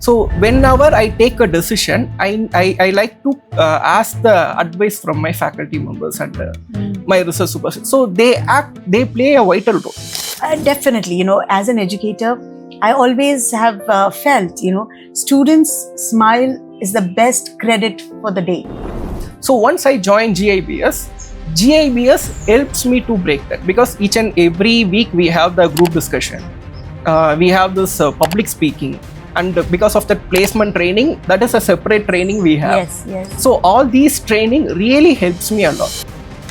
So whenever I take a decision, I like to ask the advice from my faculty members and my research supervisors. So they play a vital role. Definitely, as an educator, I always have felt, students' smile is the best credit for the day. So once I joined GIBS helps me to break that, because each and every week we have the group discussion. We have this public speaking. And because of that placement training, that is a separate training we have. Yes. So all these training really helps me a lot.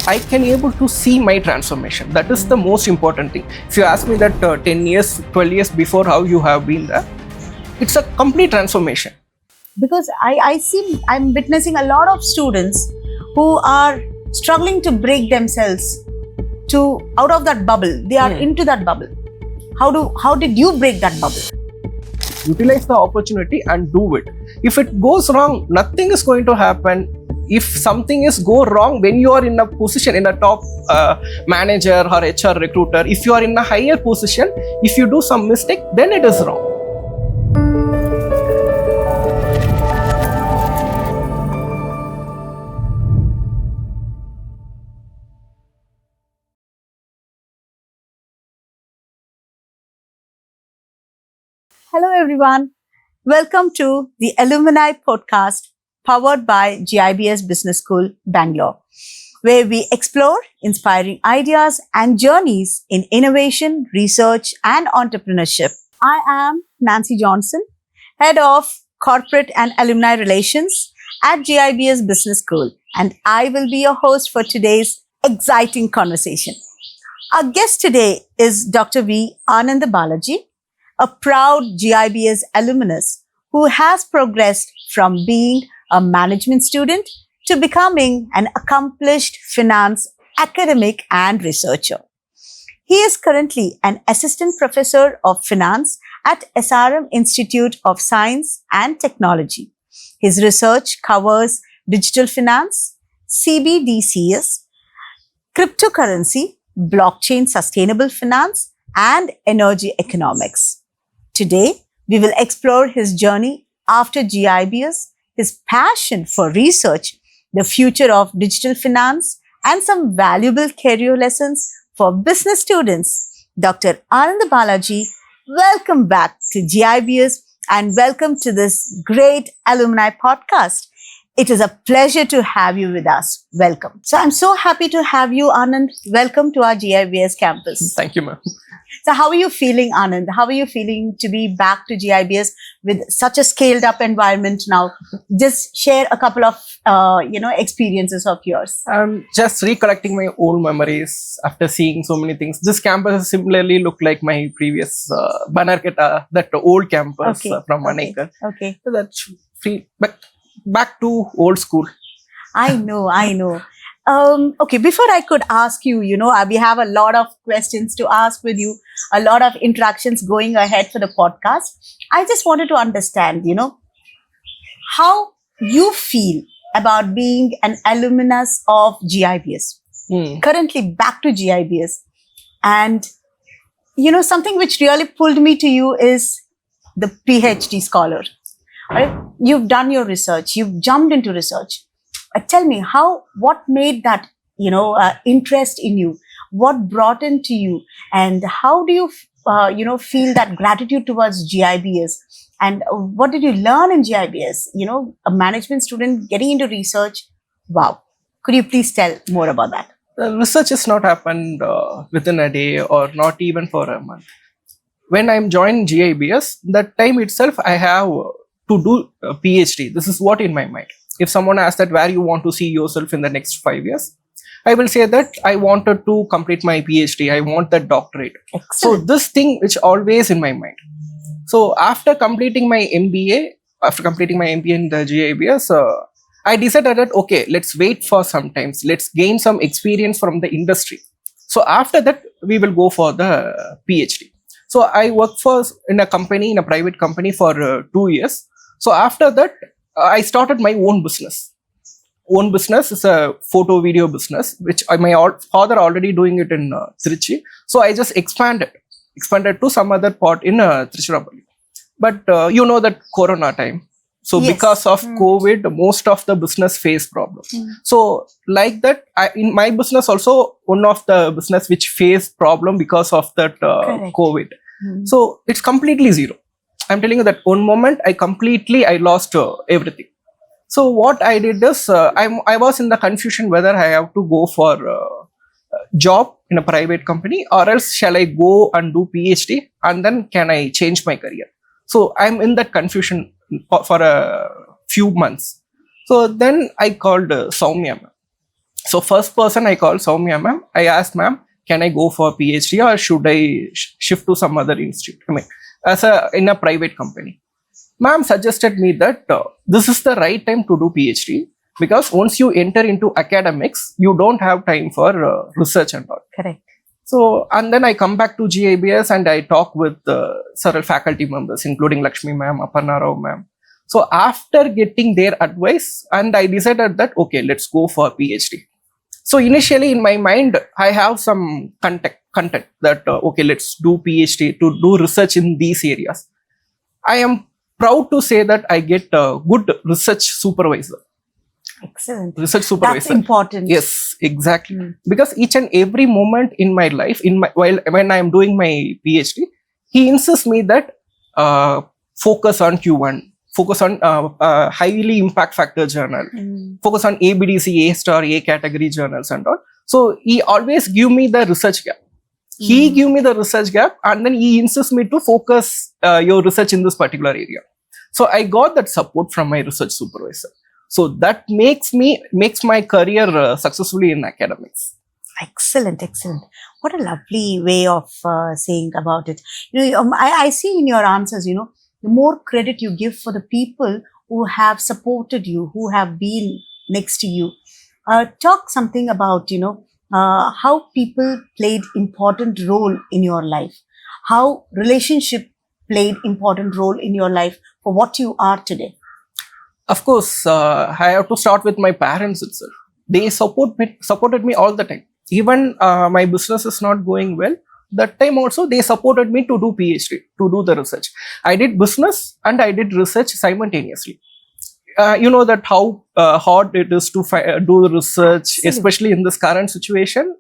I can able to see my transformation. That is the most important thing. If you ask me that 10 years, 12 years before how you have been there, it's a complete transformation. Because I'm witnessing a lot of students who are struggling to break themselves out of that bubble. They are into that bubble. How did you break that bubble? Utilize the opportunity and do it. If it goes wrong, nothing is going to happen. If something is go wrong when you are in a position, in a top manager or HR recruiter, if you are in a higher position, if you do some mistake, then it is wrong. Hello everyone. Welcome to the Illumini Podcast powered by GIBS Business School Bangalore, where we explore inspiring ideas and journeys in innovation, research and entrepreneurship. I am Nancy Johnson, Head of Corporate and Alumni Relations at GIBS Business School, and I will be your host for today's exciting conversation. Our guest today is Dr. V. Anandha Balaji, a proud GIBS alumnus who has progressed from being a management student to becoming an accomplished finance academic and researcher. He is currently an assistant professor of finance at SRM Institute of Science and Technology. His research covers digital finance, CBDCs, cryptocurrency, blockchain sustainable finance, and energy economics. Today, we will explore his journey after GIBS, his passion for research, the future of digital finance, and some valuable career lessons for business students. Dr. Anandha Balaji, welcome back to GIBS and welcome to this great alumni podcast. It is a pleasure to have you with us. Welcome. So I'm so happy to have you, Anand. Welcome to our GIBS campus. Thank you, ma'am. So how are you feeling, Anand? How are you feeling to be back to GIBS with such a scaled up environment now? Just share a couple of, experiences of yours. I'm just recollecting my old memories after seeing so many things. This campus similarly looked like my previous Banarketa, that old campus from Manekar. Okay. So that should feel back to old school. I know. Okay, before I could ask you, we have a lot of questions to ask with you, a lot of interactions going ahead for the podcast. I just wanted to understand, how you feel about being an alumnus of GIBS, currently back to GIBS. And, something which really pulled me to you is the PhD scholar. Right? You've done your research, you've jumped into research. Tell me what made that, interest in you? What brought into you? And how do you, feel that gratitude towards GIBS? And what did you learn in GIBS? A management student getting into research. Wow. Could you please tell more about that? The research has not happened within a day or not even for a month. When I'm joined GIBS, that time itself, I have to do a PhD. This is what in my mind. If someone asks that where you want to see yourself in the next 5 years, I will say that I wanted to complete my PhD. I want that doctorate. Excellent. So this thing which always in my mind. So after completing my MBA in the GIBS, I decided that, okay, let's wait for some time. Let's gain some experience from the industry. So after that, we will go for the PhD. So I worked in a private company for 2 years. So after that, I started my own business. Own business is a photo video business, which my father already doing it in Trichy. So I just expanded to some other part in Trichurapalli. But you know that Corona time. So Yes. because of COVID, most of the business face problem. So like that, in my business also, one of the business which faced problem because of that Correct. COVID. So it's completely zero. I'm telling you that one moment I lost everything. So what I did is I was in the confusion whether I have to go for job in a private company or else shall I go and do PhD and then can I change my career. So I'm in that confusion for a few months. So then I called Soumya ma'am. So first person I called Soumya ma'am. I asked ma'am, can I go for PhD or should I shift to some other institute? I mean, in a private company. Ma'am suggested me that this is the right time to do PhD because once you enter into academics, you don't have time for research and all. Correct. So, and then I come back to GIBS and I talk with several faculty members, including Lakshmi ma'am, Aparna Rao ma'am. So, after getting their advice, and I decided that, okay, let's go for PhD. So, initially in my mind, I have some content that, okay, let's do PhD to do research in these areas. I am proud to say that I get a good research supervisor. Excellent. Research supervisor. That's important. Yes, exactly. Because each and every moment in my life, when I am doing my PhD, he insists me that focus on Q1, focus on highly impact factor journal, focus on ABDC, A star, A category journals and all. So he always give me the research gap. He give me the research gap and then he insists me to focus your research in this particular area. So I got that support from my research supervisor. So that makes my career successfully in academics. Excellent, excellent. What a lovely way of saying about it. I see in your answers, the more credit you give for the people who have supported you, who have been next to you. Talk something about, how people played important role in your life, how relationship played important role in your life for what you are today. Of course, I have to start with my parents itself. They supported me all the time. Even my business is not going well. That time also, they supported me to do PhD, to do the research. I did business and I did research simultaneously. You know that how hard it is to do research, especially in this current situation.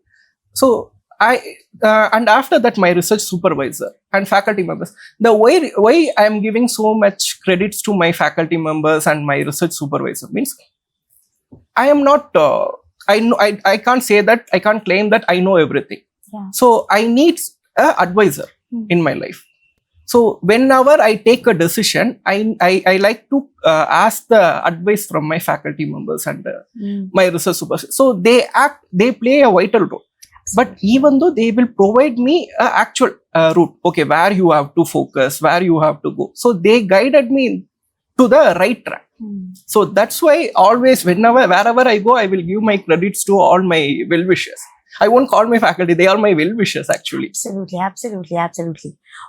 So and after that, my research supervisor and faculty members, the way I am giving so much credits to my faculty members and my research supervisor means I am not, I can't say that, I can't claim that I know everything. Yeah. So I need an advisor in my life. So whenever I take a decision, I like to ask the advice from my faculty members and my research supervisor. So they play a vital role. But even though they will provide me an actual route, okay, where you have to focus, where you have to go. So they guided me to the right track. So that's why always, wherever I go, I will give my credits to all my well-wishers. I won't call my faculty, they are my well-wishers actually. Absolutely.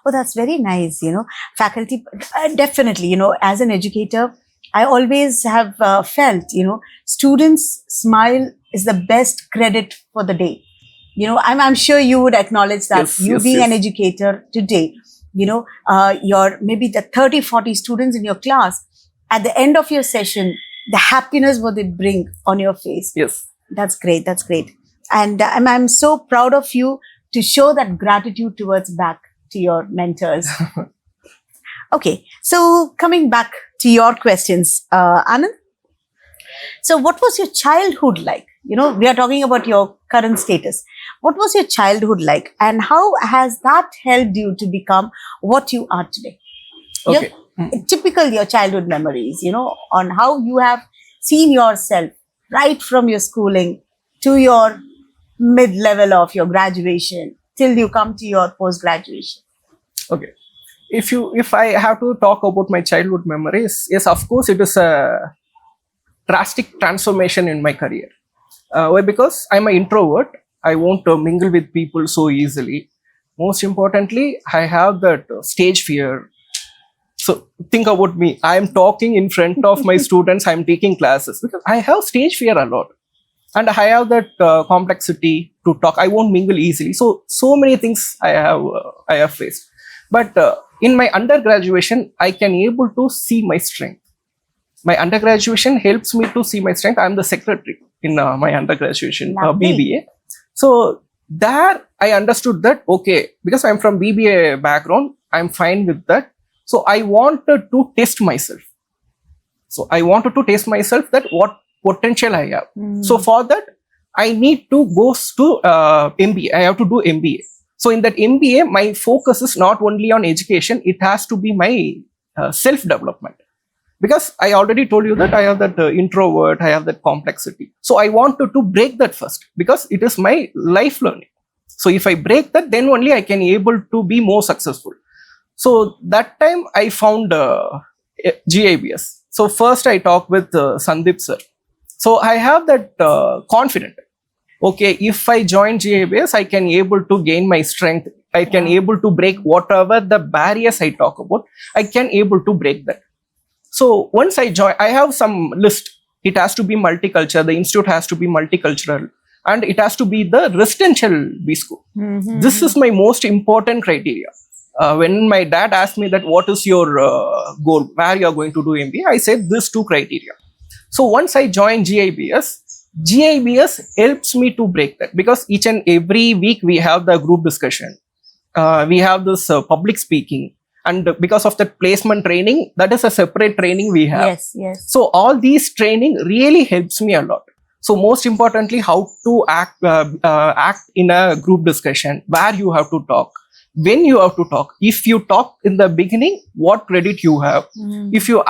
Oh, that's very nice, faculty, definitely, as an educator, I always have felt, students' smile is the best credit for the day. I'm sure you would acknowledge that. Yes, being an educator today, your maybe the 30, 40 students in your class, at the end of your session, the happiness what they bring on your face. Yes. That's great. And I'm so proud of you to show that gratitude towards back to your mentors. Okay. So coming back to your questions, Anand. So what was your childhood like? We are talking about your current status. What was your childhood like and how has that helped you to become what you are today? Okay. Typical your childhood memories, on how you have seen yourself right from your schooling to your mid-level of your graduation till you come to your post-graduation. Okay. If I have to talk about my childhood memories, yes, of course, it is a drastic transformation in my career. Why? Because I'm an introvert. I won't mingle with people so easily. Most importantly, I have that stage fear. So think about me. I am talking in front of my students. I'm taking classes because I have stage fear a lot. And I have that complexity to talk. I won't mingle easily. So many things I have faced. But in my undergraduation, I can able to see my strength. My undergraduation helps me to see my strength. I'm the secretary in my undergraduation Lovely. BBA. So there I understood that, okay, because I'm from BBA background, I'm fine with that. So I wanted to test myself. So I wanted to test myself that what potential I have. So for that, I need to go to MBA. I have to do MBA. So in that MBA, my focus is not only on education, it has to be my self-development. Because I already told you that I have that introvert, I have that complexity. So I wanted to break that first because it is my life learning. So if I break that, then only I can able to be more successful. So that time I found GIBS. So first I talked with Sandeep sir. So I have that confidence. Okay, if I join GIBS, I can able to gain my strength. I can able to break whatever the barriers I talk about. I can able to break that. So once I join, I have some list. It has to be multicultural. The institute has to be multicultural, and it has to be the residential B school. This is my most important criteria. When my dad asked me that what is your goal, where you are going to do MBA, I said these two criteria. So once I joined GIBS helps me to break that because each and every week we have the group discussion. We have this public speaking. And because of that placement training, that is a separate training we have. Yes. So all these training really helps me a lot. So most importantly, how to act in a group discussion, where you have to talk, when you have to talk. If you talk in the beginning, what credit you have. If you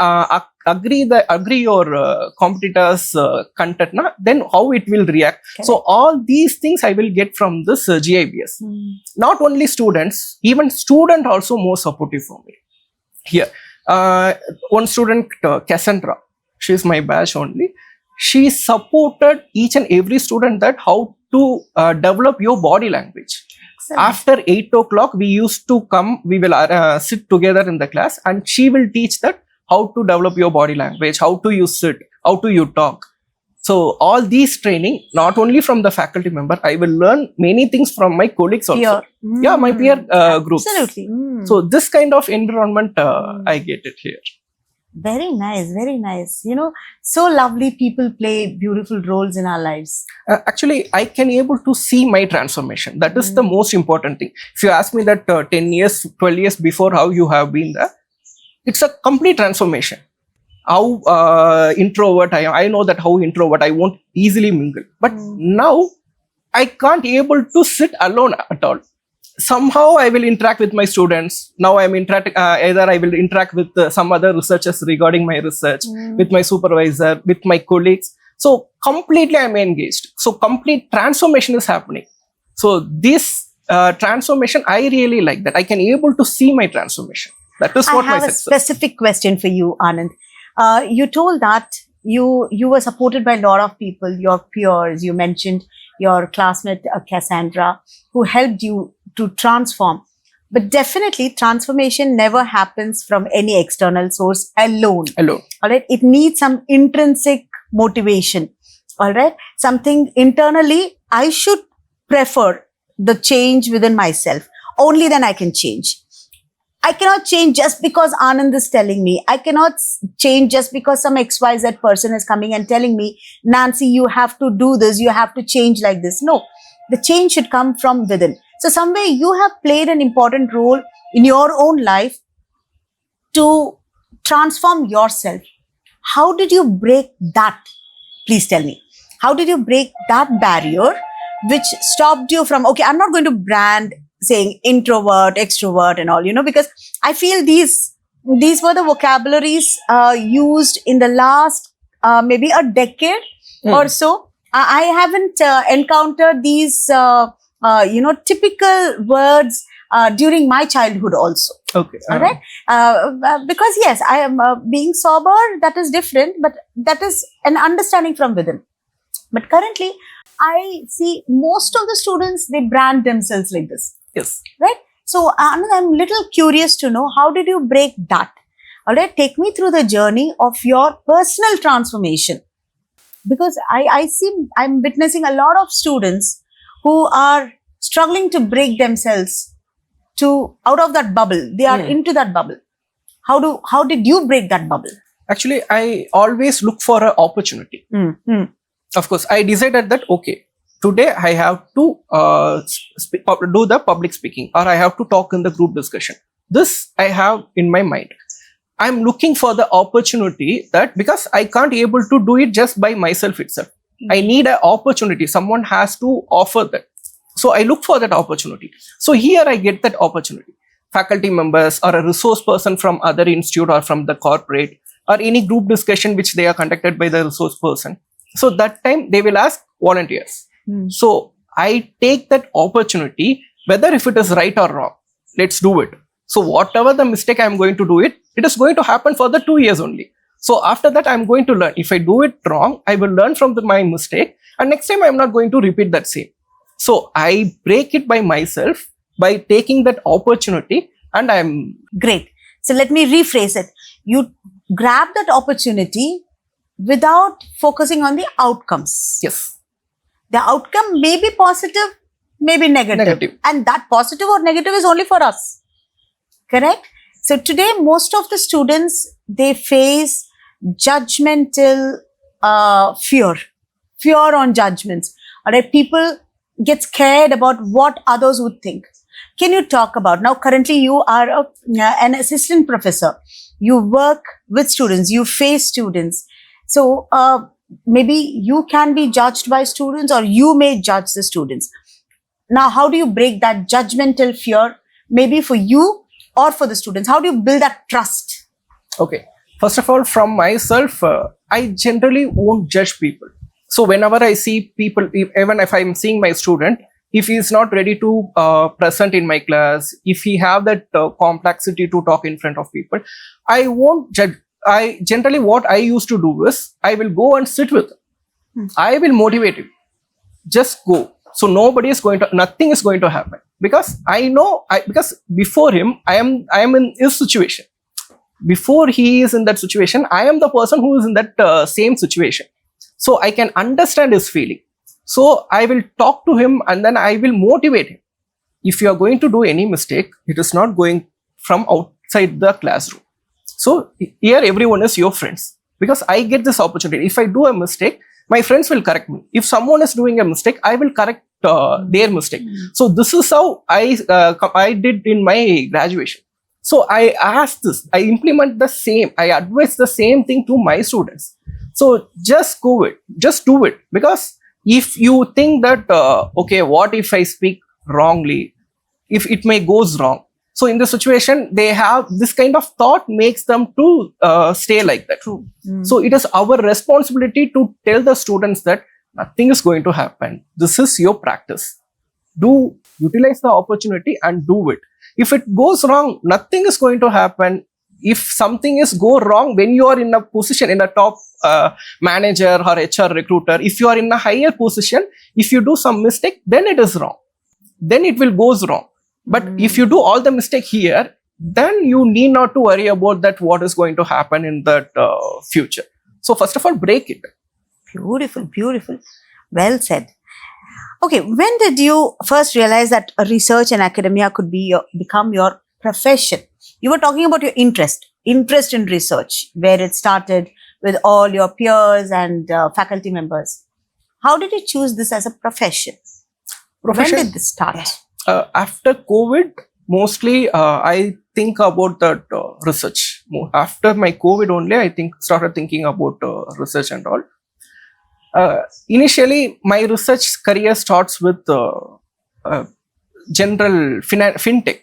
agree your competitors' content, then how it will react. Okay. So all these things I will get from this GIBS. Not only students, even student also more supportive for me. Here, one student, Cassandra, she is my batch only. She supported each and every student that how to develop your body language. After 8 o'clock, we used to come, we will sit together in the class and she will teach that how to develop your body language, how to you sit, how to you talk. So all these training, not only from the faculty member, I will learn many things from my colleagues also. Yeah, my peer groups. Absolutely. So this kind of environment, I get it here. Very nice, very nice. You know, so lovely people play beautiful roles in our lives. Actually, I can able to see my transformation. That is the most important thing. If you ask me that 10 years, 12 years before how you have been there, it's a complete transformation. How introvert I am. I know that how introvert I won't easily mingle. But now I can't able to sit alone at all. Somehow I will interact with my students. Now I'm interacting, either I will interact with some other researchers regarding my research, with my supervisor, with my colleagues. So completely I'm engaged. So complete transformation is happening. So this transformation, I really like that. I can able to see my transformation. That is what my success. I have a specific question for you, Anand. You told that you were supported by a lot of people, your peers. You mentioned your classmate Cassandra, who helped you to transform. But definitely transformation never happens from any external source alone. All right. It needs some intrinsic motivation. All right. Something internally, I should prefer the change within myself. Only then I can change. I cannot change just because Anand is telling me. I cannot change just because some XYZ person is coming and telling me, Nancy, you have to do this. You have to change like this. No, the change should come from within. So somewhere you have played an important role in your own life to transform yourself. How did you break that? Please tell me. How did you break that barrier which stopped you from, okay, I'm not going to brand saying introvert, extrovert and all, because I feel these were the vocabularies used in the last maybe a decade or so. I haven't encountered these, typical words during my childhood also. Okay. All right. Because yes, I am being sober, that is different, but that is an understanding from within. But currently, I see most of the students, they brand themselves like this. Yes. Right. So, Anand, I'm little curious to know, how did you break that? All right. Take me through the journey of your personal transformation. Because I'm witnessing a lot of students who are struggling to break themselves out of that bubble. They are into that bubble. How did you break that bubble? Actually, I always look for an opportunity. Of course, I decided that, okay, today I have to do the public speaking, or I have to talk in the group discussion. This I have in my mind. I'm looking for the opportunity, that because I can't able to do it just by myself itself. I need an opportunity. Someone has to offer that. So I look for that opportunity. So here I get that opportunity. Faculty members or a resource person from other institute or from the corporate, or any group discussion which they are conducted by the resource person. So that time they will ask volunteers. So I take that opportunity, whether if it is right or wrong, let's do it. So whatever the mistake I'm going to do it is going to happen for the 2 years only. So after that, I'm going to learn. If I do it wrong, I will learn from my mistake, and next time I'm not going to repeat that same. So I break it by myself by taking that opportunity, and I'm great. So let me rephrase it. You grab that opportunity without focusing on the outcomes. Yes. The outcome may be positive, may be negative. And that positive or negative is only for us. Correct? So today, most of the students, they face judgmental fear on judgments. Alright, people get scared about what others would think. Can you talk about, now currently you are an assistant professor. You work with students, you face students. So maybe you can be judged by students, or you may judge the students. Now, how do you break that judgmental fear, maybe for you or for the students? How do you build that trust? Okay. First of all, from myself, I generally won't judge people. So whenever I see people, even if I'm seeing my student, if he is not ready to present in my class, if he have that complexity to talk in front of people, I won't judge. I generally, what I used to do is, I will go and sit with him. I will motivate him. Just go. So nothing is going to happen, because I know, because before him, I am in his situation. Before he is in that situation, I am the person who is in that same situation. So I can understand his feeling. So I will talk to him, and then I will motivate him. If you are going to do any mistake, it is not going from outside the classroom. So here everyone is your friends, because I get this opportunity. If I do a mistake, my friends will correct me. If someone is doing a mistake, I will correct their mistake. So this is how I did in my graduation. So I ask this, I implement the same, I advise the same thing to my students. So just go it, just do it. Because if you think that, okay, what if I speak wrongly, if it may goes wrong. So in this situation, they have this kind of thought makes them to stay like that. So it is our responsibility to tell the students that nothing is going to happen. This is your practice. Do utilize the opportunity and do it. If it goes wrong, nothing is going to happen. If something is go wrong when you are in a position, in a top manager or HR recruiter, if you are in a higher position, if you do some mistake, then it is wrong. Then it will goes wrong. But if you do all the mistake here, then you need not to worry about that what is going to happen in that future. So first of all, break it. Beautiful, beautiful. Well said. Okay, when did you first realize that research and academia could become your profession? You were talking about your interest in research, where it started with all your peers and faculty members. How did you choose this as a profession? When did this start? After COVID, mostly I think about that research. After my COVID only, I started thinking about research and all. Initially, my research career starts with general fintech,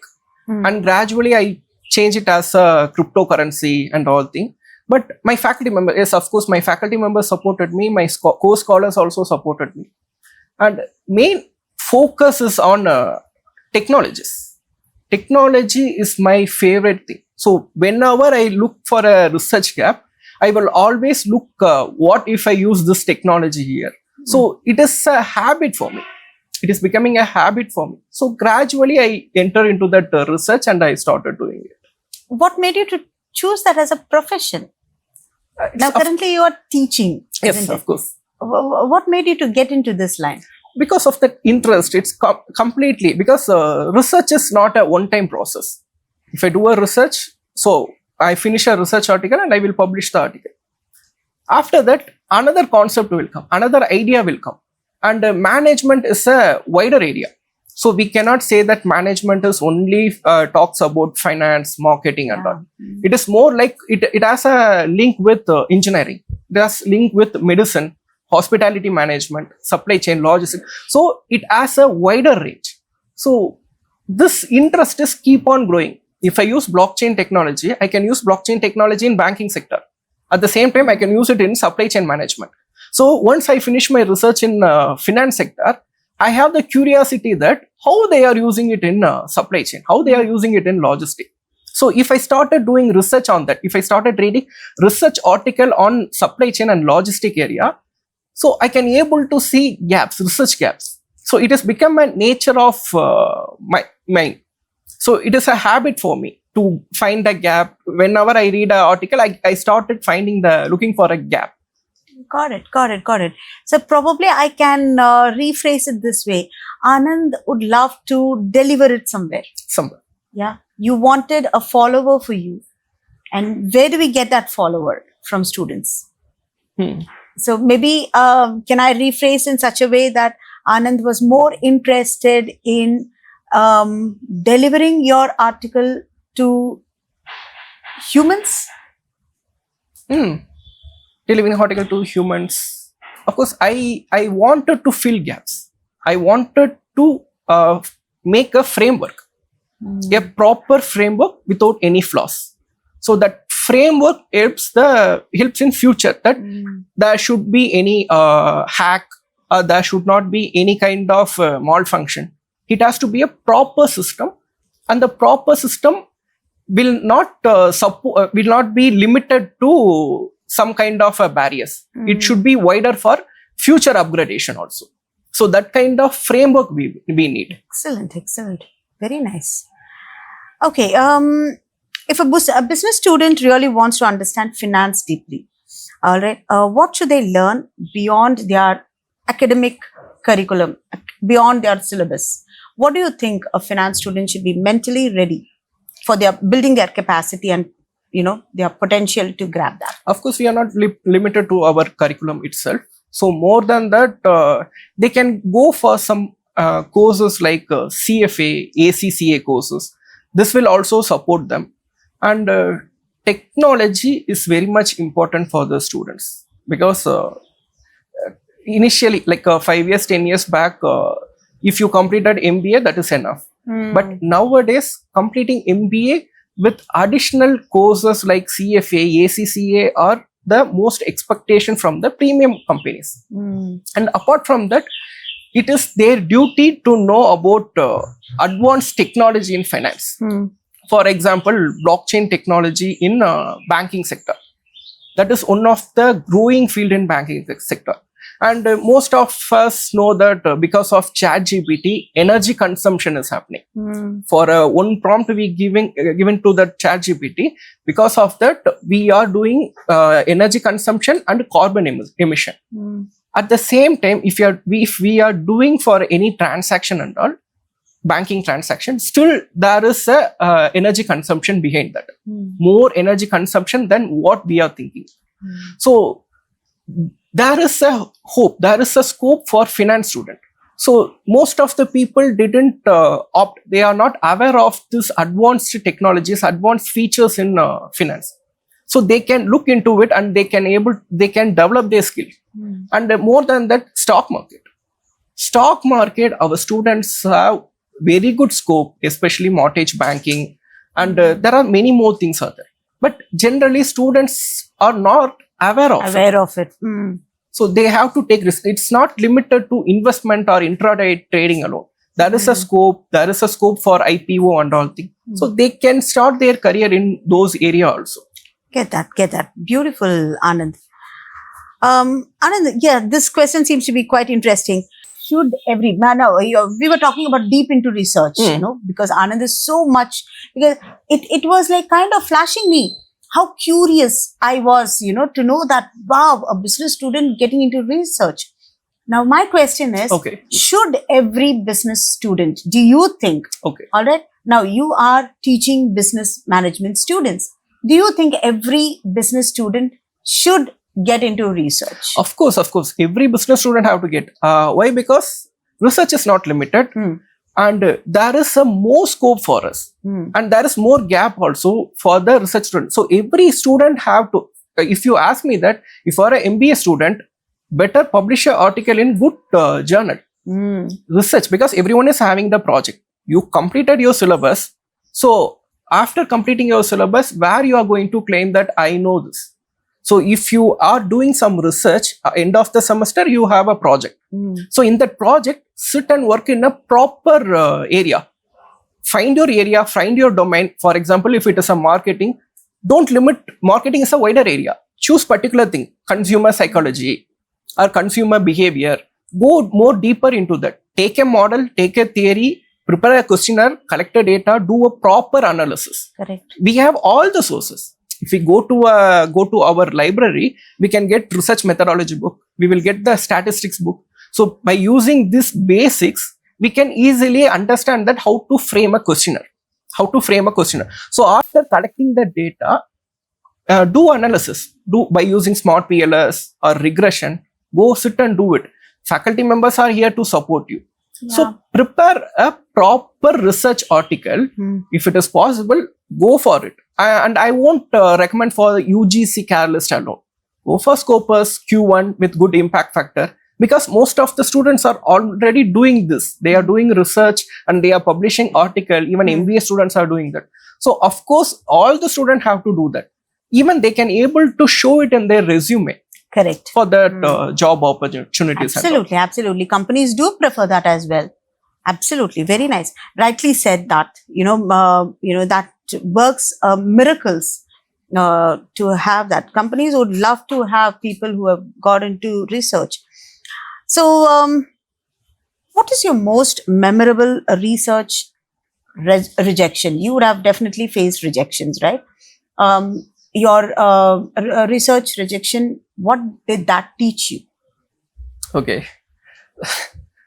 and gradually I change it as a cryptocurrency and all thing. But my faculty member, yes, of course, my faculty members supported me. My co-scholars also supported me, and main focus is on technologies. Technology is my favorite thing. So whenever I look for a research gap, I will always look what if I use this technology here. So it is a habit for me. It is becoming a habit for me. So gradually I enter into that research and I started doing it. What made you to choose that as a profession? Now currently you are teaching. Yes, of course. What made you to get into this line? because of that interest, it's completely because research is not a one-time process. If I do a research, so I finish a research article and I will publish the article. After that, another concept will come, another idea will come, and management is a wider area. So we cannot say that management is only talks about finance, marketing, and all. It is more like it has a link with engineering. It has link with medicine, hospitality management, supply chain, logistics. So it has a wider range. So this interest is keep on growing. If I use blockchain technology, I can use blockchain technology in banking sector. At the same time, I can use it in supply chain management. So once I finish my research in finance sector, I have the curiosity that how they are using it in supply chain, how they are using it in logistics. So if I started doing research on that, if I started reading research article on supply chain and logistic area, so I can able to see gaps, research gaps. So it has become a nature of my mind. So it is a habit for me to find a gap. Whenever I read an article, I started looking for a gap. Got it. So probably I can rephrase it this way. Anand would love to deliver it somewhere. Yeah. You wanted a follower for you. And where do we get that follower? From students. So maybe can I rephrase in such a way that Anand was more interested in delivering your article to humans? Delivering article to humans. Of course, I wanted to fill gaps. I wanted to make a framework, a proper framework without any flaws. So that framework helps in future that there should be any hack, there should not be any kind of malfunction. It has to be a proper system, and the proper system will not be limited to some kind of barriers. It should be wider for future upgradation also. So that kind of framework we need. Excellent. Very nice. Okay. If a business student really wants to understand finance deeply, all right, what should they learn beyond their academic curriculum, beyond their syllabus? What do you think a finance student should be mentally ready for building their capacity and their potential to grab that? Of course, we are not limited to our curriculum itself. So more than that, they can go for some courses like CFA, ACCA courses. This will also support them. And technology is very much important for the students because initially, like 5 years, 10 years back, if you completed MBA, that is enough. But nowadays, completing MBA with additional courses like CFA, ACCA are the most expectation from the premium companies. And apart from that, it is their duty to know about advanced technology in finance. For example, blockchain technology in banking sector. That is one of the growing field in banking sector. And most of us know that because of ChatGPT, energy consumption is happening. For one prompt we given to the ChatGPT, because of that we are doing energy consumption and carbon emission. At the same time, if we are doing for any transaction and all, banking transaction, still there is a energy consumption behind that. More energy consumption than what we are thinking. So there is a hope, there is a scope for finance student. So most of the people didn't opt, they are not aware of this advanced technologies, advanced features in finance. So they can look into it and they can develop their skill. And more than that, stock market, our students have very good scope, especially mortgage banking, and there are many more things out there. But generally, students are not aware of it. So they have to take risk. It's not limited to investment or intraday trading alone. There is a scope. There is a scope for IPO and all things. So they can start their career in those areas also. Get that. Beautiful, Anand. Anand, yeah, this question seems to be quite interesting. Should we were talking about deep into research, because Anand is so much, because it was like kind of flashing me how curious I was, to know that, wow, a business student getting into research. Now, my question is, Okay. should every business student, do you think, Okay. all right, now you are teaching business management students. Do you think every business student should get into research? Of course. Every business student have to get. Why? Because research is not limited, and there is a more scope for us, and there is more gap also for the research student. So every student have to. If you ask me that, if you are an MBA student, better publish an article in good journal, research, because everyone is having the project. You completed your syllabus, so after completing your syllabus, where you are going to claim that I know this. So if you are doing some research, end of the semester, you have a project. So in that project, sit and work in a proper area. Find your area, find your domain. For example, if it is a marketing, don't limit. Marketing is a wider area. Choose particular thing, consumer psychology or consumer behavior. Go more deeper into that. Take a model, take a theory, prepare a questionnaire, collect the data, do a proper analysis. Correct. We have all the sources. If we go to our library, we can get research methodology book. We will get the statistics book. So by using these basics, we can easily understand that how to frame a questionnaire. So after collecting the data, do analysis. Do by using smart PLS or regression. Go sit and do it. Faculty members are here to support you. Yeah. So prepare a proper research article. If it is possible, go for it. And I won't recommend for UGC Catalyst alone. Go for Scopus Q1 with good impact factor, because most of the students are already doing this. They are doing research and they are publishing article. Even MBA students are doing that. So of course, all the students have to do that. Even they can able to show it in their resume. Correct. For that job opportunities. Absolutely. Companies do prefer that as well. Absolutely. Very nice. Rightly said that, that works miracles to have that. Companies would love to have people who have got into research. So, what is your most memorable research rejection? You would have definitely faced rejections, right? Your research rejection, what did that teach you? Okay.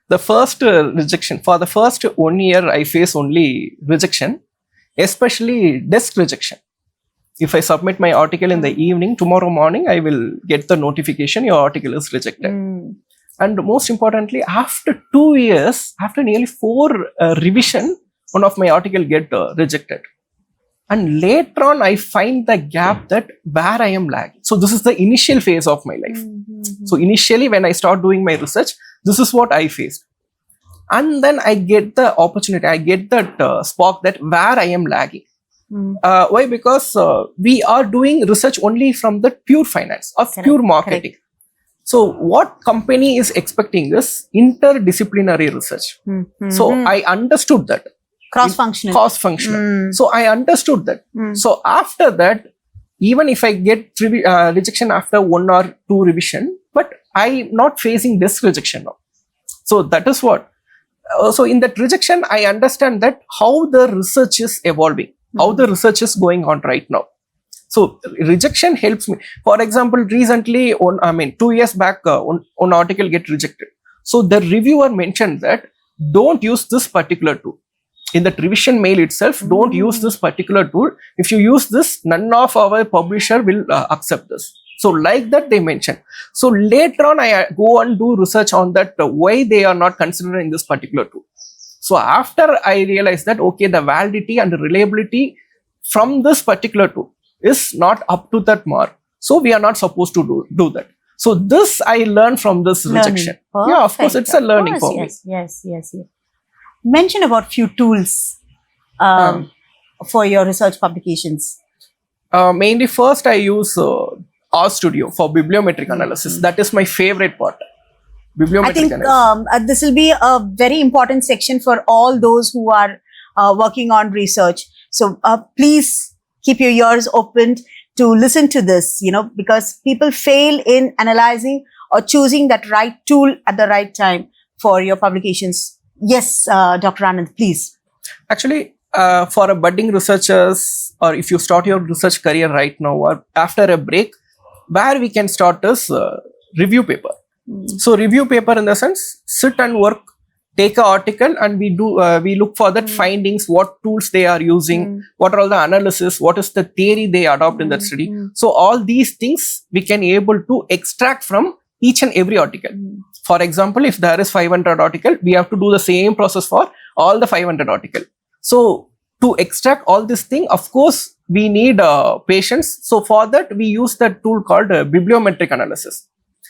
The first rejection, for the first 1 year, I face only rejection, especially desk rejection. If I submit my article in the evening, tomorrow morning, I will get the notification, your article is rejected. And most importantly, after 2 years, after nearly 4 revision, one of my article get rejected. And later on, I find the gap that where I am lagging. So this is the initial phase of my life. So initially, when I start doing my research, this is what I faced. And then I get the opportunity, I get that spark that where I am lagging. Why? Because we are doing research only from the pure finance or pure marketing. So what company is expecting is interdisciplinary research. So I understood that. Cross-functional. So I understood that. So after that, even if I get rejection after 1 or 2 revision, but I'm not facing this rejection now. So that is what. So in that rejection, I understand that how the research is evolving, how the research is going on right now. So rejection helps me. For example, recently, 2 years back, one article get rejected. So the reviewer mentioned that don't use this particular tool. In that revision mail itself, don't use this particular tool. If you use this, none of our publisher will accept this. So like that they mentioned. So later on, I go and do research on that, why they are not considering this particular tool. So after I realized that, okay, the validity and the reliability from this particular tool is not up to that mark. So we are not supposed to do that. So this I learned from this rejection. Perfect. Yeah, of course, it's a learning for me. Yes. Mention about few tools for your research publications. Mainly first I use RStudio for bibliometric analysis. That is my favorite part. I think this will be a very important section for all those who are working on research. So please keep your ears open to listen to this, because people fail in analyzing or choosing that right tool at the right time for your publications. Yes, Dr. Anand, please. Actually, for a budding researchers, or if you start your research career right now or after a break, where we can start is review paper. So review paper in the sense, sit and work, take an article, and we look for that findings, what tools they are using, what are all the analysis, what is the theory they adopt in that study. So all these things we can able to extract from each and every article. For example, if there is 500 article, we have to do the same process for all the 500 article. So to extract all this thing, of course, we need patience. So for that, we use that tool called bibliometric analysis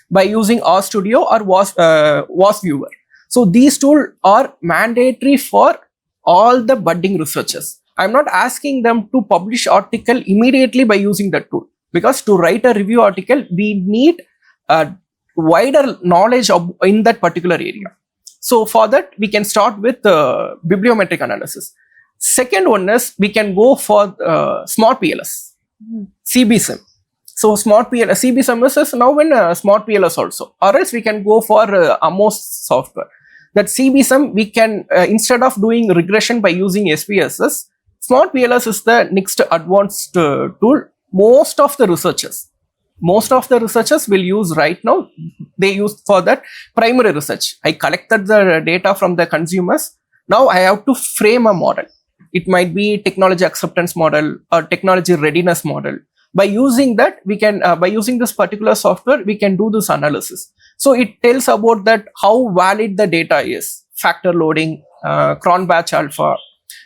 by using RStudio or WAS Viewer. So these tools are mandatory for all the budding researchers. I'm not asking them to publish article immediately by using that tool, because to write a review article, we need a wider knowledge in that particular area. So for that, we can start with bibliometric analysis. Second one is we can go for Smart PLS, CBSIM. So Smart PLS, CBSIM is now in Smart PLS also, or else we can go for Amos software. That CBSIM, we can, instead of doing regression by using SPSS, Smart PLS is the next advanced tool. Most of the researchers will use right now, they use for that primary research. I collected the data from the consumers. Now I have to frame a model. It might be technology acceptance model or technology readiness model. By using that, we can, by using this particular software, we can do this analysis. So it tells about that how valid the data is, factor loading, cron-batch alpha,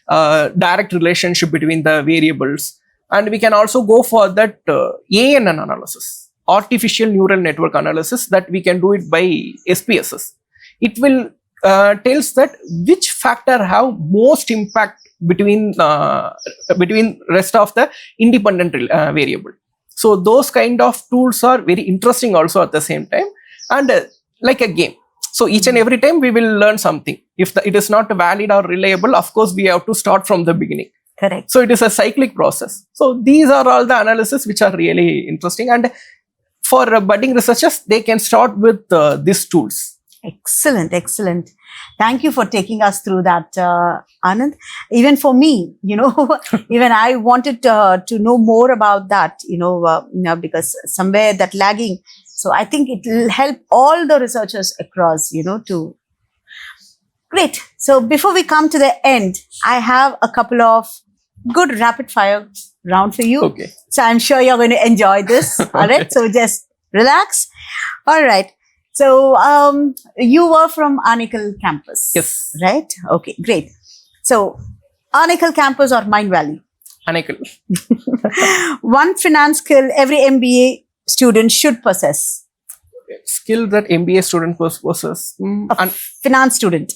direct relationship between the variables. And we can also go for that ANN analysis, artificial neural network analysis, that we can do it by SPSS. It will tells that which factor have most impact between rest of the independent variable. So those kind of tools are very interesting also at the same time, and like a game. So each and every time we will learn something. If it is not valid or reliable, of course we have to start from the beginning. Correct. So it is a cyclic process. So these are all the analysis which are really interesting, and for budding researchers, they can start with these tools. Excellent, excellent. Thank you for taking us through that, Anand. Even for me, even I wanted to know more about that, because somewhere that lagging. So I think it will help all the researchers across, to. Great. So before we come to the end, I have a couple of good rapid fire round for you. Okay. So I'm sure you're going to enjoy this. All right. So just relax. All right. So you were from Anikal campus. Yes. Right? Okay, great. So Anikal campus or Mind Valley? Anikal. One finance skill every MBA student should possess. Skill that MBA student possesses. Finance student.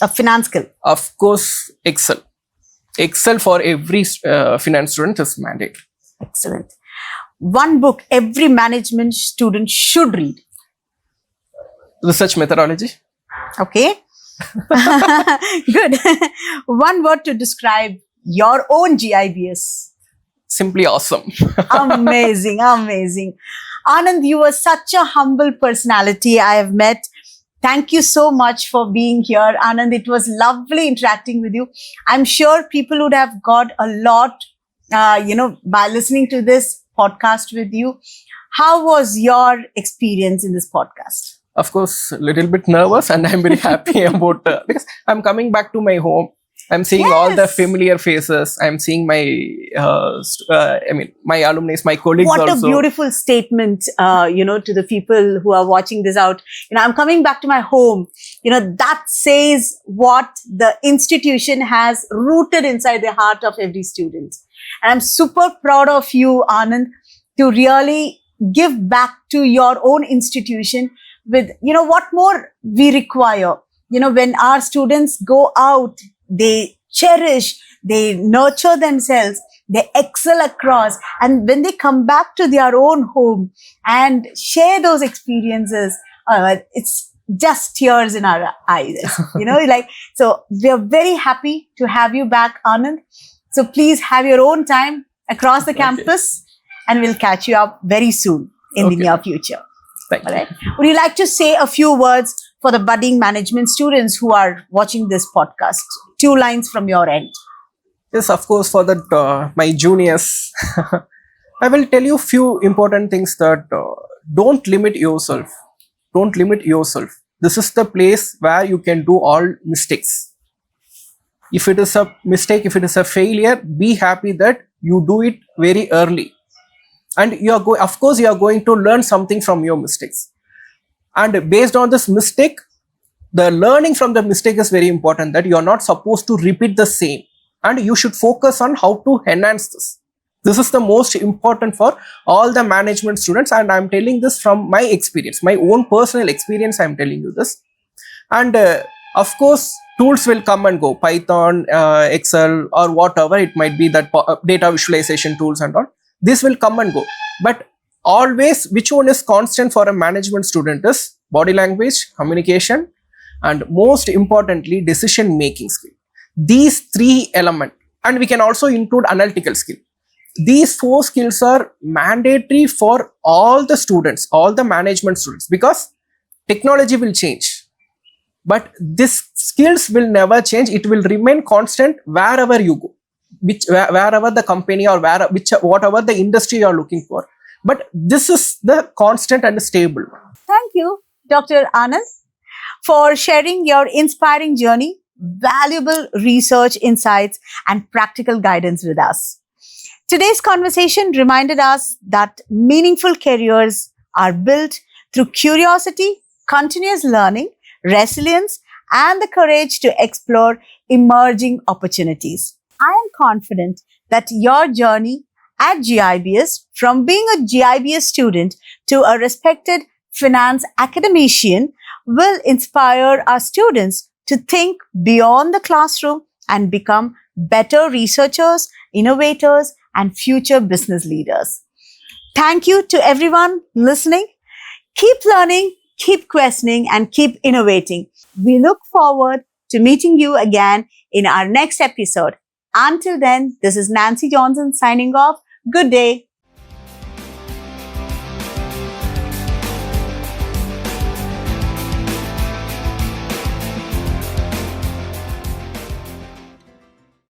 A finance skill. Of course, Excel. Excel for every finance student is mandatory. Excellent. One book every management student should read. Research methodology. Okay. Good. One word to describe your own GIBS. Simply awesome. Amazing, amazing. Anand, you were such a humble personality I have met. Thank you so much for being here, Anand. It was lovely interacting with you. I'm sure people would have got a lot, by listening to this podcast with you. How was your experience in this podcast? Of course, a little bit nervous, and I'm very happy about because I'm coming back to my home. I'm seeing all the familiar faces. I'm seeing my, my alumni, my colleagues what also. What a beautiful statement, to the people who are watching this out. I'm coming back to my home. That says what the institution has rooted inside the heart of every student. And I'm super proud of you, Anand, to really give back to your own institution with, what more we require. When our students go out, they cherish, they nurture themselves, they excel across. And when they come back to their own home and share those experiences, it's just tears in our eyes. So we are very happy to have you back, Anand. So please have your own time across the campus, and we'll catch you up very soon in the near future. Thank you. All right. Would you like to say a few words for the budding management students who are watching this podcast? 2 lines from your end. Yes, of course, for that, my juniors, I will tell you few important things that don't limit yourself. don't limit yourself. This is the place where you can do all mistakes. If it is a mistake, if it is a failure, be happy that you do it very early. And of course, you are going to learn something from your mistakes. And based on this mistake, the learning from the mistake is very important, that you are not supposed to repeat the same. And you should focus on how to enhance this. This is the most important for all the management students. And I'm telling this from my experience, my own personal experience, I'm telling you this. And of course, tools will come and go, Python, Excel, or whatever it might be, that data visualization tools and all. This will come and go. But always, which one is constant for a management student is body language, communication, and most importantly, decision making skill. These three elements, and we can also include analytical skill. These four skills are mandatory for all the students, all the management students, because technology will change. But these skills will never change. It will remain constant wherever you go, wherever the company or whatever the industry you are looking for. But this is the constant and stable. Thank you, Dr. Anand, for sharing your inspiring journey, valuable research insights, and practical guidance with us. Today's conversation reminded us that meaningful careers are built through curiosity, continuous learning, resilience, and the courage to explore emerging opportunities. I am confident that your journey at GIBS, from being a GIBS student to a respected finance academician, will inspire our students to think beyond the classroom and become better researchers, innovators, and future business leaders. Thank you to everyone listening. Keep learning, keep questioning, and keep innovating. We look forward to meeting you again in our next episode. Until then, this is Nancy Johnson signing off. Good day.